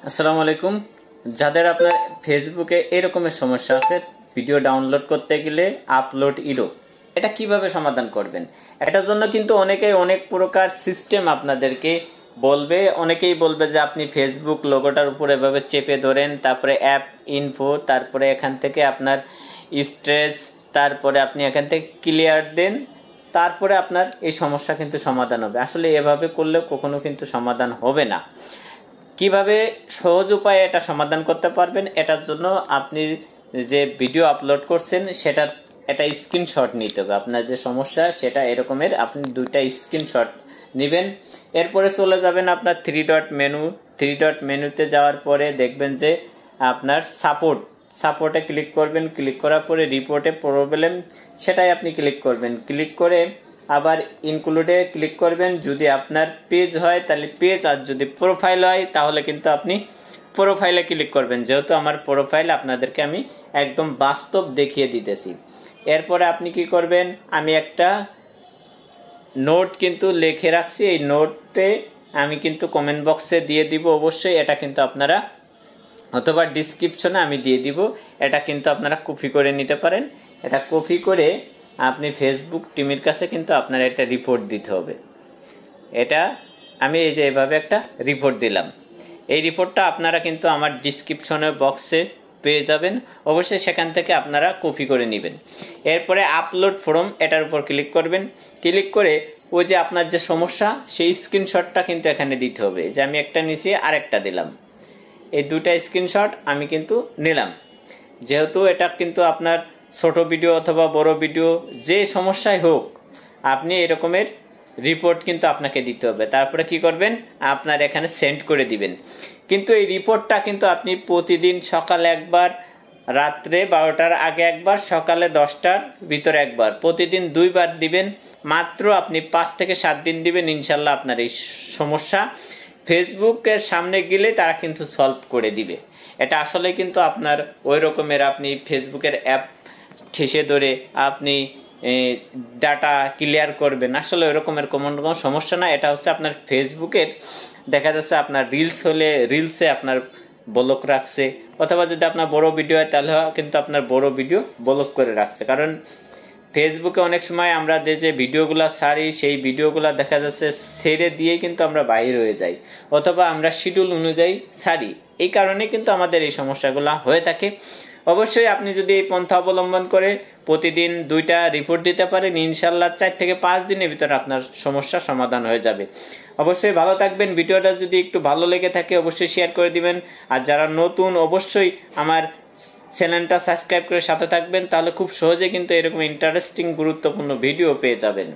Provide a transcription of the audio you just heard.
আসসালামু আলাইকুম। যাদের আপনার ফেসবুকে এরকমের সমস্যা আছে, ভিডিও ডাউনলোড করতে গেলে আপলোড ইরো, এটা কিভাবে সমাধান করবেন? এটার জন্য কিন্তু অনেক প্রকার সিস্টেম আপনাদেরকে বলবে। অনেকেই বলবে যে আপনি ফেসবুক লোগোটার উপর এভাবে চেপে ধরেন, তারপরে অ্যাপ ইনফো, তারপরে এখান থেকে আপনার স্ট্রেস, তারপরে আপনি এখান থেকে ক্লিয়ার দেন, তারপরে আপনার এই সমস্যা কিন্তু সমাধান হবে। আসলে এভাবে করলে কখনো কিন্তু সমাধান হবে না। কিভাবে সহজ উপায়ে এটা সমাধান করতে পারবেন, এটার জন্য আপনি যে ভিডিও আপলোড করছেন সেটা একটা স্ক্রিনশট নিতে হবে। আপনার যে সমস্যা সেটা এরকমের, আপনি দুইটা স্ক্রিনশট নেবেন। এরপরে চলে যাবেন আপনার থ্রি ডট মেনুতে যাওয়ার পরে দেখবেন যে আপনার সাপোর্টে ক্লিক করবেন। ক্লিক করার পরে রিপোর্টে প্রবলেম, সেটাই আপনি ক্লিক করবেন। ক্লিক করে আবার ইনক্লুডে ক্লিক করবেন। যদি আপনার পেজ হয় তাহলে পেজ, আর যদি প্রোফাইল হয় তাহলে কিন্তু আপনি প্রোফাইলে ক্লিক করবেন। যেহেতু আমার প্রোফাইল, আপনাদেরকে আমি একদম বাস্তব দেখিয়ে দিতেছি। এরপরে আপনি কি করবেন, আমি একটা নোট কিন্তু লিখে রাখছি, এই নোটে আমি কিন্তু কমেন্ট বক্সে দিয়ে দিব অবশ্যই। এটা কিন্তু আপনারা, অথবা ডিসক্রিপশনে আমি দিয়ে দিব, এটা কিন্তু আপনারা কপি করে নিতে পারেন। এটা কপি করে আপনি ফেসবুক টিমের কাছে কিন্তু আপনার একটা রিপোর্ট দিতে হবে। এটা আমি এই যে এভাবে একটা রিপোর্ট দিলাম। এই রিপোর্টটা আপনারা কিন্তু আমার ডিসক্রিপশনের বক্সে পেয়ে যাবেন, অবশ্যই সেখান থেকে আপনারা কপি করে নেবেন। এরপরে আপলোড ফর্ম, এটার উপর ক্লিক করবেন। ক্লিক করে ওই যে আপনার যে সমস্যা সেই স্ক্রিনশটটা কিন্তু এখানে দিতে হবে। যে আমি একটা নিচে আরেকটা দিলাম, এই দুটা স্ক্রিনশট আমি কিন্তু নিলাম। যেহেতু এটা কিন্তু আপনার ছোট ভিডিও অথবা বড় ভিডিও, যে সমস্যাই হোক, আপনি এরকমের রিপোর্ট কিন্তু আপনাকে দিতে হবে। তারপরে কি করবেন, আপনার এখানে সেন্ড করে দিবেন। কিন্তু এই রিপোর্টটা কিন্তু আপনি প্রতিদিন সকালে একবার, রাত্রে 12টার আগে একবার, সকালে 10টার ভিতরে একবার, প্রতিদিন 2বার দিবেন। মাত্র আপনি 5 থেকে 7 দিন দিবেন, ইনশাল্লাহ আপনার এই সমস্যা ফেসবুকের সামনে গেলে তারা কিন্তু সলভ করে দিবে। এটা আসলে কিন্তু আপনার ওই রকমের, আপনি ফেসবুকের অ্যাপ ঠেসে ধরে আপনি ডাটা ক্লিয়ার করবেন, আসলে ওই রকমের কোনো সমস্যা না। এটা হচ্ছে আপনার ফেসবুকের, দেখা যাচ্ছে আপনার রিলস হলে রিলসে আপনার ব্লক রাখছে, অথবা যদি আপনার বড় ভিডিও হয় তাহলে কিন্তু আপনার বড় ভিডিও ব্লক করে রাখছে। কারণ ফেসবুকে অনেক সময় আমরা যে ভিডিওগুলো ছাড়ি, সেই ভিডিওগুলো দেখা যাচ্ছে ছেড়ে দিয়ে কিন্তু আমরা বাইরে হয়ে যাই, অথবা আমরা শিডিউল অনুযায়ী ছাড়ি। এই কারণে কিন্তু আমাদের এই সমস্যাগুলো হয়ে থাকে। অবশ্যই আপনি যদি এই পন্থা অবলম্বন করে প্রতিদিন 2টা রিপোর্ট দিতে পারেন, ইনশাল্লাহ 4 থেকে 5 দিনের ভিতরে আপনার সমস্যা সমাধান হয়ে যাবে। অবশ্যই ভালো থাকবেন। ভিডিওটা যদি একটু ভালো লেগে থাকে অবশ্যই শেয়ার করে দিবেন। আর যারা নতুন, অবশ্যই আমার চ্যানেলটা সাবস্ক্রাইব করে সাথে থাকবেন, তাহলে খুব সহজে কিন্তু এরকম ইন্টারেস্টিং গুরুত্বপূর্ণ ভিডিও পেয়ে যাবেন।